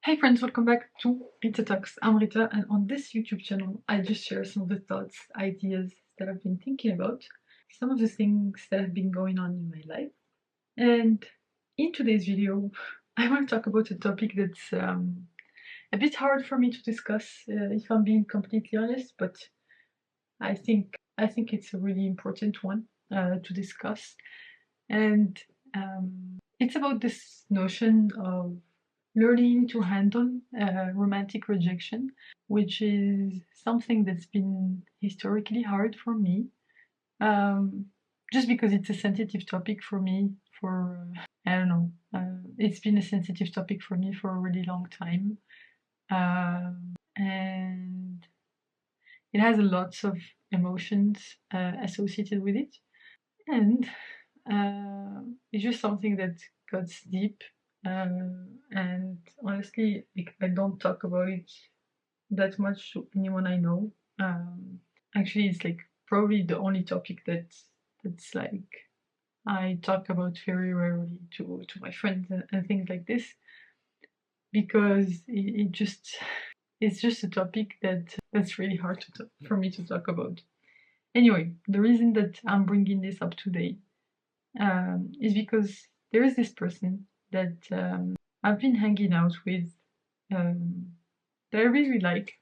Hey friends, welcome back to Rita Talks. I'm Rita, and on this YouTube channel, I just share some of the thoughts, ideas that I've been thinking about, some of the things that have been going on in my life. And in today's video, I want to talk about a topic that's a bit hard for me to discuss, if I'm being completely honest, but I think it's a really important one to discuss. And it's about this notion of learning to handle romantic rejection, which is something that's been historically hard for me, just because it's a sensitive topic for me. I don't know, it's been a sensitive topic for me for a really long time, and it has lots of emotions associated with it, and it's just something that cuts deep. And honestly, I don't talk about it that much to anyone I know. Actually, it's like probably the only topic that's like I talk about very rarely to my friends and things like this, because it's just a topic that's really hard for me to talk about. Anyway, the reason that I'm bringing this up today is because there is this person that I've been hanging out with, that I really like.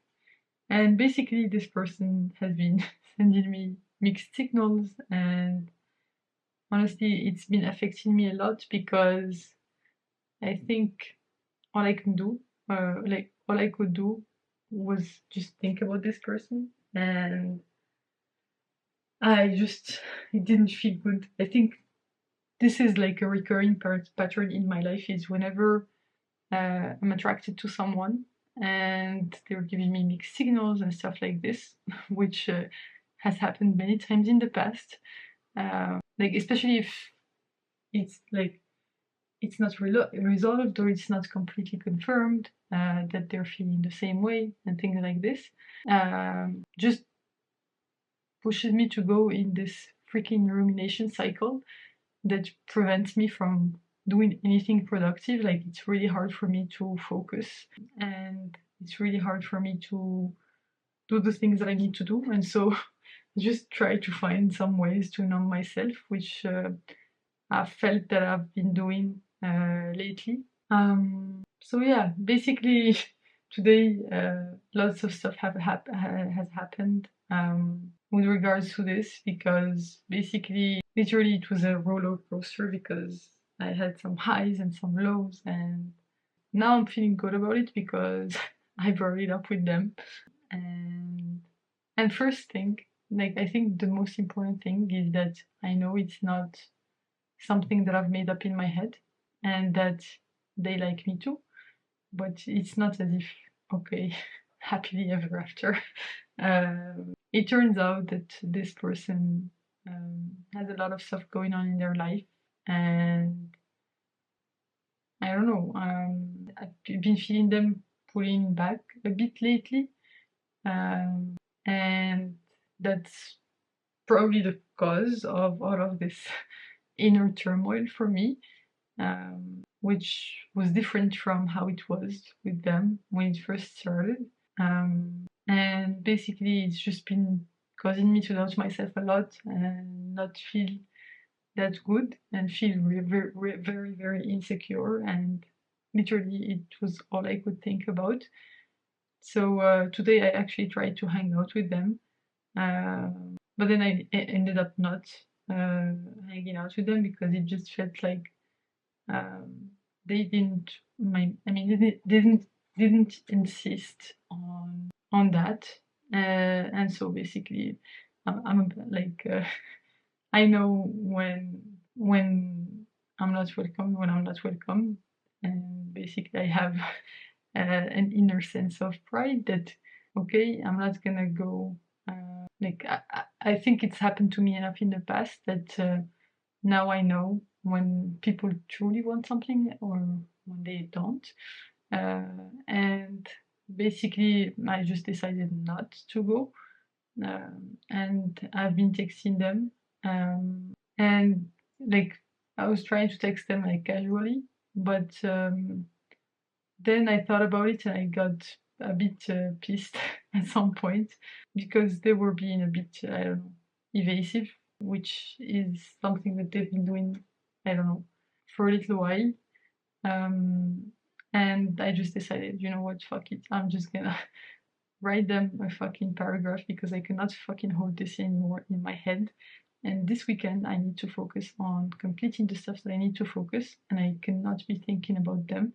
And basically, this person has been sending me mixed signals, and honestly, it's been affecting me a lot because I think all I can do, all I could do, was just think about this person, and it didn't feel good. I think this is like a recurring pattern in my life, is whenever I'm attracted to someone and they're giving me mixed signals and stuff like this, which has happened many times in the past. Like especially if it's like it's not resolved, or it's not completely confirmed that they're feeling the same way and things like this, just pushes me to go in this freaking rumination cycle that prevents me from doing anything productive. Like it's really hard for me to focus, and it's really hard for me to do the things that I need to do. And so I just try to find some ways to numb myself, which I've felt that I've been doing lately. So yeah, basically today lots of stuff has happened with regards to this, because basically literally it was a roller coaster, because I had some highs and some lows, and now I'm feeling good about it because I brought it up with them. And first thing, like I think the most important thing is that I know it's not something that I've made up in my head, and that they like me too. But it's not as if, okay, happily ever after. It turns out that this person has a lot of stuff going on in their life, and I don't know, I've been feeling them pulling back a bit lately, and that's probably the cause of all of this inner turmoil for me, which was different from how it was with them when it first started. And basically, it's just been causing me to doubt myself a lot and not feel that good, and feel very, very, very insecure. And literally, it was all I could think about. So today, I actually tried to hang out with them, but then I ended up not hanging out with them, because it just felt like they didn't they didn't insist on that, and so basically I'm like I know when I'm not welcome, when I'm not welcome, and basically I have an inner sense of pride that, okay, I'm not gonna go. Like I think it's happened to me enough in the past that now I know when people truly want something or when they don't. And basically, I just decided not to go. And I've been texting them. And like, I was trying to text them like casually, but then I thought about it and I got a bit pissed at some point because they were being a bit, I don't know, evasive, which is something that they've been doing, I don't know, for a little while. And I just decided, you know what, fuck it, I'm just gonna write them a fucking paragraph because I cannot fucking hold this anymore in my head. And this weekend I need to focus on completing the stuff that I need to focus, and I cannot be thinking about them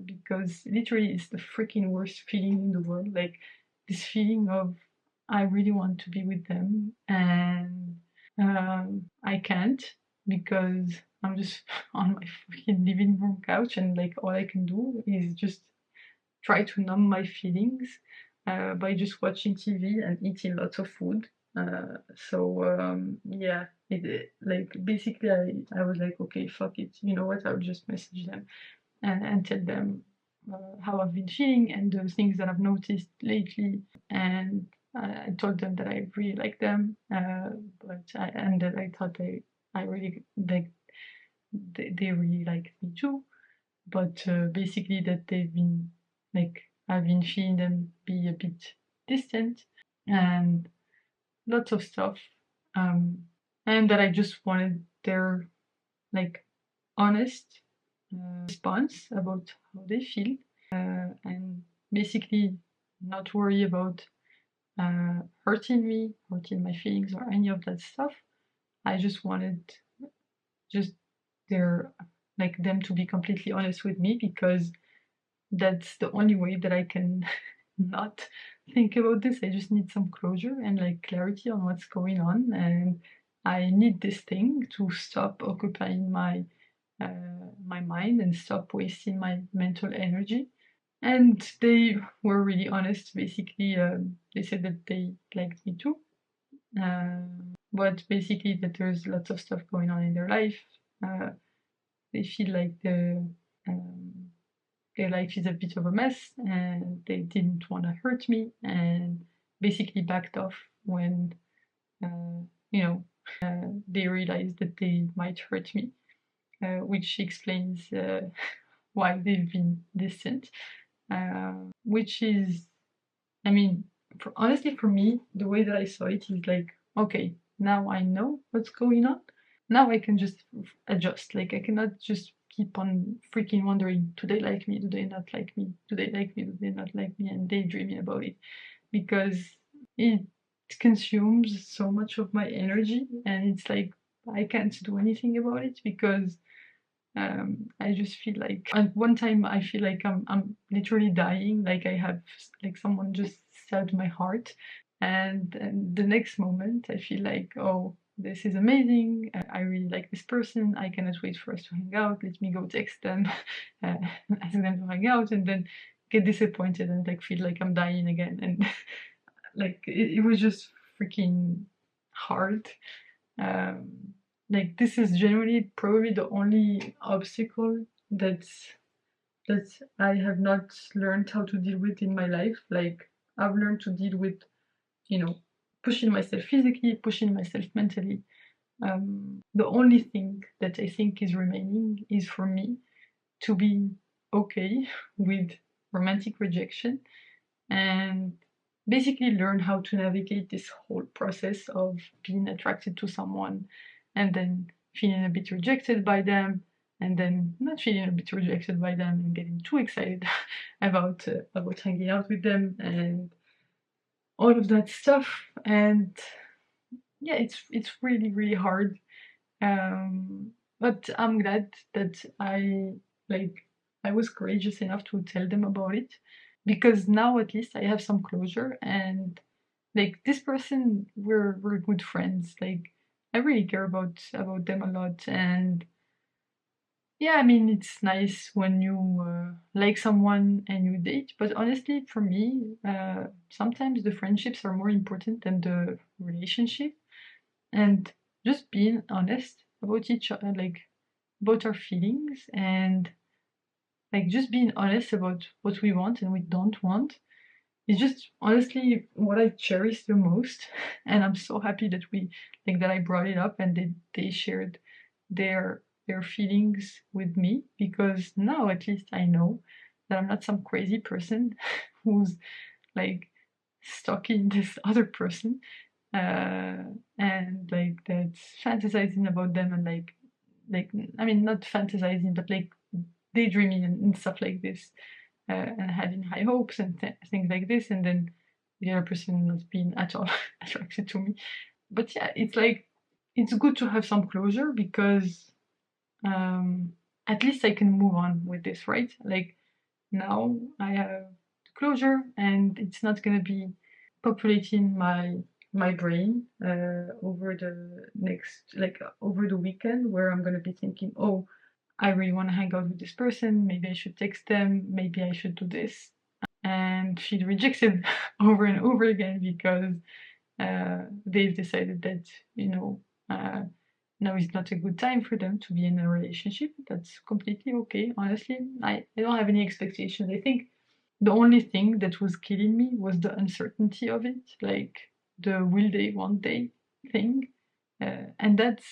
because literally it's the freaking worst feeling in the world. Like this feeling of I really want to be with them and I can't because I'm just on my fucking living room couch and like all I can do is just try to numb my feelings by just watching TV and eating lots of food. Yeah, like basically I was like, okay, fuck it, you know what, I'll just message them and tell them how I've been feeling and the things that I've noticed lately. And I told them that I really like them, and that I thought I really like they really liked me too. But basically that they've been like I've been feeling them be a bit distant and lots of stuff, and that I just wanted their like honest response about how they feel, and basically not worry about hurting me, hurting my feelings, or any of that stuff. I just wanted just their like them to be completely honest with me because that's the only way that I can not think about this. I just need some closure and like clarity on what's going on, and I need this thing to stop occupying my mind and stop wasting my mental energy. And they were really honest. Basically, they said that they liked me too, but basically that there's lots of stuff going on in their life. They feel like um, their life is a bit of a mess and they didn't want to hurt me and basically backed off when you know they realized that they might hurt me, which explains why they've been distant, which is, I mean, honestly for me the way that I saw it is like, okay, now I know what's going on, now I can just adjust. Like I cannot just keep on freaking wondering, do they like me, do they not like me, do they like me, do they not like me, and daydreaming about it, because it consumes so much of my energy and it's like I can't do anything about it because I just feel like at one time I feel like I'm literally dying, like I have like someone just stabbed my heart, and the next moment I feel like, oh, this is amazing, I really like this person, I cannot wait for us to hang out, let me go text them, ask them to hang out, and then get disappointed and like feel like I'm dying again, and like it was just freaking hard. um, like this is generally probably the only obstacle that I have not learned how to deal with in my life. Like I've learned to deal with, you know, pushing myself physically, pushing myself mentally. The only thing that I think is remaining is for me to be okay with romantic rejection and basically learn how to navigate this whole process of being attracted to someone and then feeling a bit rejected by them and then not feeling a bit rejected by them and getting too excited about hanging out with them and all of that stuff. And yeah, it's really hard, but I'm glad that like I was courageous enough to tell them about it because now at least I have some closure, and like this person, we're good friends. Like I really care about them a lot, and yeah, I mean it's nice when you like someone and you date, but honestly for me, sometimes the friendships are more important than the relationship, and just being honest about each other, like about our feelings, and like just being honest about what we want and we don't want. It's just honestly what I cherish the most, and I'm so happy that we like that I brought it up and they shared their feelings with me because now at least I know. that I'm not some crazy person who's like stalking this other person, and like that's fantasizing about them, and like I mean not fantasizing but like daydreaming and stuff like this, and having high hopes and things like this, and then the other person not being at all attracted to me. But yeah, it's like it's good to have some closure because um, at least I can move on with this, right? Like now I have closure, and it's not gonna be populating my brain over the next like over the weekend where I'm gonna be thinking, oh, I really want to hang out with this person. Maybe I should text them. Maybe I should do this, and feel rejected over and over again because they've decided that you know uh, now is not a good time for them to be in a relationship. That's completely okay. Honestly, I don't have any expectations. I think the only thing that was killing me was the uncertainty of it, like the will they, won't they thing. And that's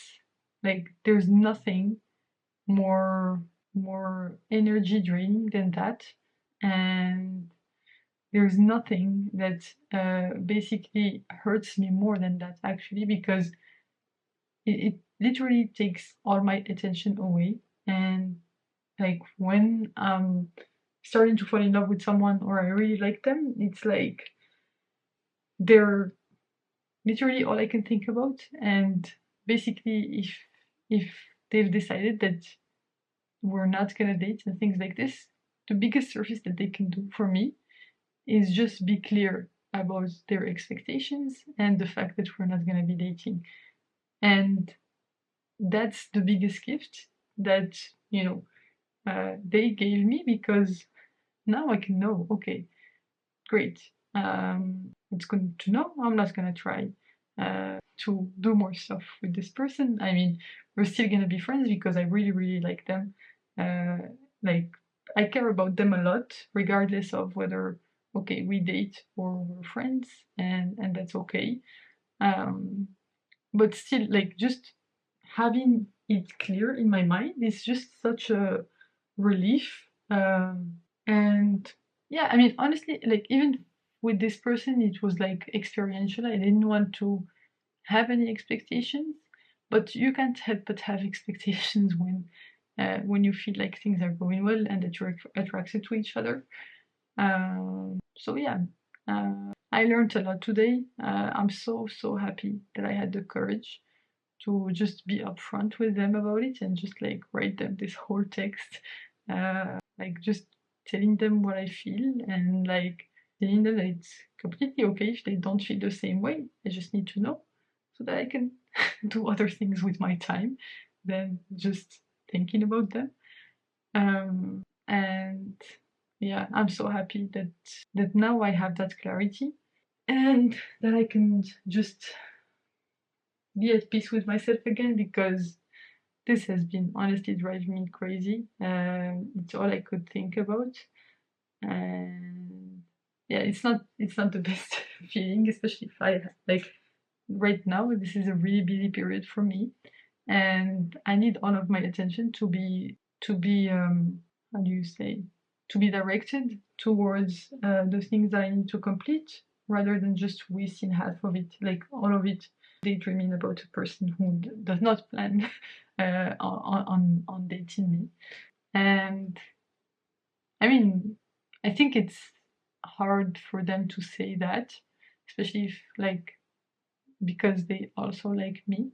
like, there's nothing more energy draining than that. And there's nothing that basically hurts me more than that, actually, because it literally takes all my attention away. And like when I'm starting to fall in love with someone or I really like them, it's like they're literally all I can think about. And basically, if they've decided that we're not gonna date and things like this, the biggest service that they can do for me is just be clear about their expectations and the fact that we're not gonna be dating. And that's the biggest gift that you know they gave me, because now I can know, okay, great. It's good to know I'm not gonna try to do more stuff with this person. I mean, we're still gonna be friends because I really, really like them. Like, I care about them a lot, regardless of whether, okay, we date or we're friends, and that's okay. Um, but still, like, just having it clear in my mind is just such a relief. And yeah, I mean, honestly, like even with this person, it was like experiential. I didn't want to have any expectations, but you can't help but have expectations when you feel like things are going well and that you're attracted to each other. So yeah, I learned a lot today. I'm so happy that I had the courage to just be upfront with them about it and just like write them this whole text, like just telling them what I feel and like telling them that it's completely okay if they don't feel the same way. I just need to know so that I can do other things with my time than just thinking about them. And yeah, I'm so happy that now I have that clarity and that I can just be at peace with myself again, because this has been honestly driving me crazy. It's all I could think about, and yeah, it's not the best feeling, especially if I like right now. This is a really busy period for me, and I need all of my attention to be how do you say, to be directed towards the things that I need to complete, rather than just wasting half of it, like all of it, daydreaming about a person who does not plan on dating me. And I mean, I think it's hard for them to say that, especially if like because they also like me.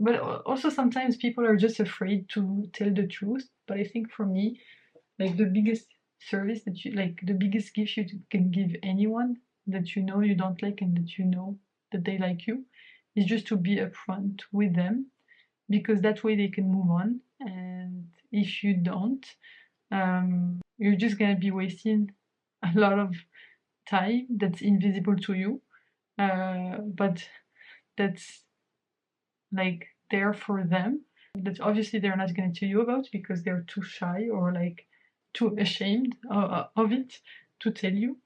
But also sometimes people are just afraid to tell the truth. But I think for me, like the biggest service that you like, the biggest gift you can give anyone that you know you don't like and that you know that they like you, is just to be upfront with them, because that way they can move on. And if you don't, you're just gonna be wasting a lot of time that's invisible to you, but that's like there for them, that obviously they're not gonna tell you about because they're too shy or like too ashamed of it to tell you.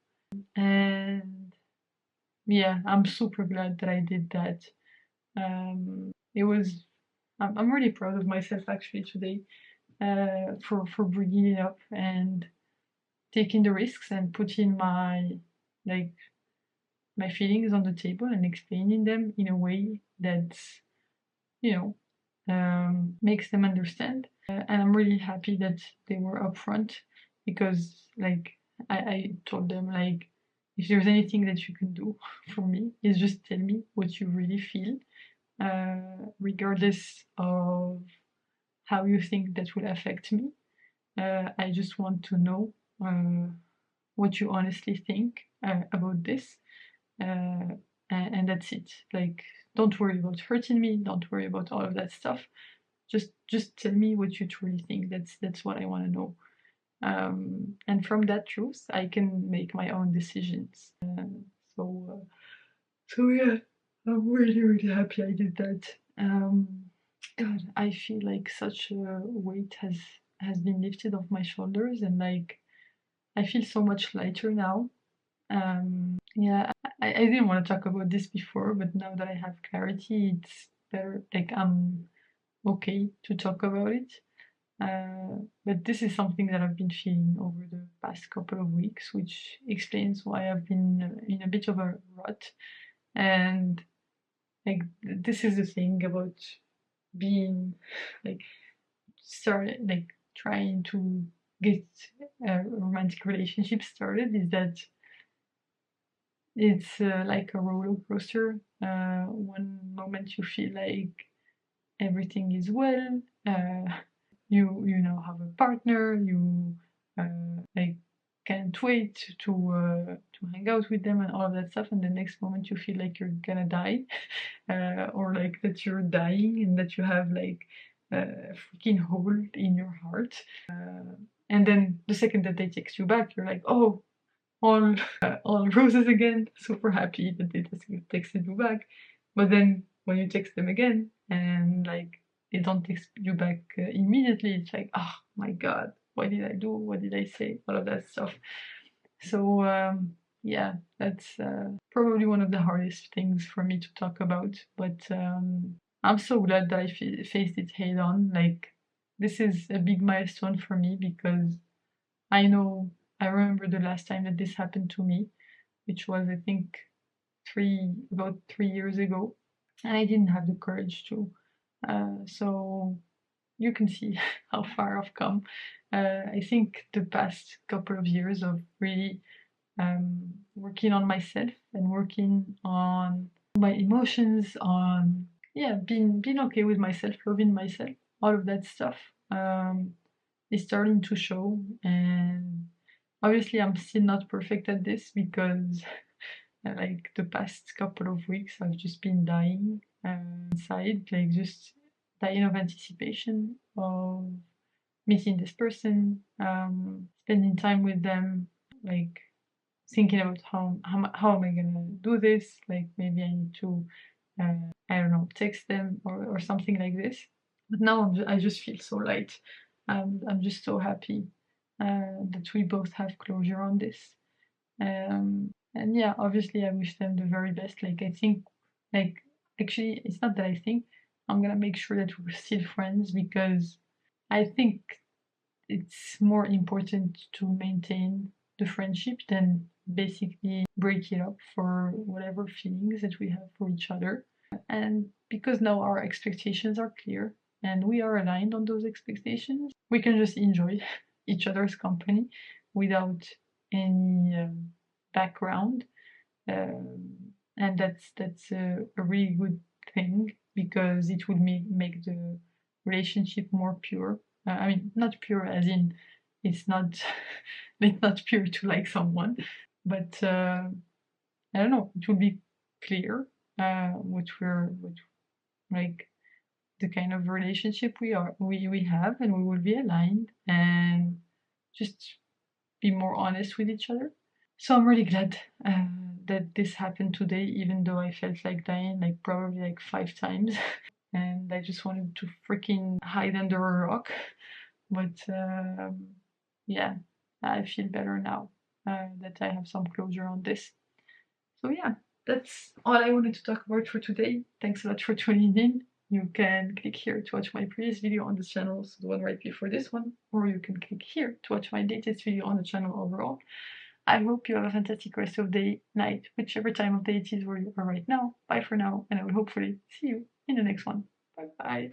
And yeah, I'm super glad that I did that. It was I'm really proud of myself actually today, for bringing it up. And taking the risks and putting like my feelings on the table and explaining them in a way that, you know, makes them understand. And I'm really happy that they were upfront, because like I told them, like, if there's anything that you can do for me, is just tell me what you really feel, regardless of how you think that will affect me. I just want to know what you honestly think about this, and that's it. Like, don't worry about hurting me. Don't worry about all of that stuff. Just tell me what you truly think. That's what I want to know. And from that truth, I can make my own decisions. So, so yeah, I'm really, really happy I did that. God, I feel like such a weight has been lifted off my shoulders, and like I feel so much lighter now. Yeah, I didn't want to talk about this before, but now that I have clarity, it's better. Like, I'm okay to talk about it. But this is something that I've been feeling over the past couple of weeks, which explains why I've been in a bit of a rut. And like, this is the thing about being like like trying to get a romantic relationship started, is that it's like a roller coaster. One moment you feel like everything is well, you now have a partner, you like can't wait to hang out with them and all of that stuff, and the next moment you feel like you're gonna die, or like that you're dying and that you have like a freaking hole in your heart. And then the second that they text you back, you're like, oh, all roses again, super happy that they just texted you back. But then when you text them again and like they don't text you back immediately, it's like, oh my god, what did I do? What did I say? All of that stuff. So yeah, that's probably one of the hardest things for me to talk about. But I'm so glad that I faced it head on. Like, this is a big milestone for me, because I know I remember the last time that this happened to me, which was, I think, about 3 years ago, and I didn't have the courage to. So you can see how far I've come. I think the past couple of years of really working on myself and working on my emotions, on, yeah, being okay with myself, loving myself, all of that stuff is starting to show. And obviously I'm still not perfect at this, because like the past couple of weeks I've just been dying inside, like just dying of anticipation of meeting this person, spending time with them, like thinking about how am I gonna do this, like maybe I need to I don't know, text them or something like this. But now I just feel so light. I'm just so happy that we both have closure on this. And yeah, obviously I wish them the very best. Like, I think, like, actually, it's not that I think, I'm gonna make sure that we're still friends, because I think it's more important to maintain the friendship than basically break it up for whatever feelings that we have for each other. And because now our expectations are clear and we are aligned on those expectations, we can just enjoy each other's company without any background. And that's a really good thing, because it would make the relationship more pure. I mean, not pure as in it's not it's not pure to like someone, but I don't know. It will be clear what like the kind of relationship we have, and we will be aligned and just be more honest with each other. So I'm really glad that this happened today, even though I felt like dying like probably like 5 times, and I just wanted to freaking hide under a rock. But yeah, I feel better now that I have some closure on this. So yeah, that's all I wanted to talk about for today. Thanks a lot for tuning in. You can click here to watch my previous video on this channel, so the one right before this one, or you can click here to watch my latest video on the channel overall. I hope you have a fantastic rest of day, night, whichever time of day it is where you are right now. Bye for now, and I will hopefully see you in the next one. Bye bye.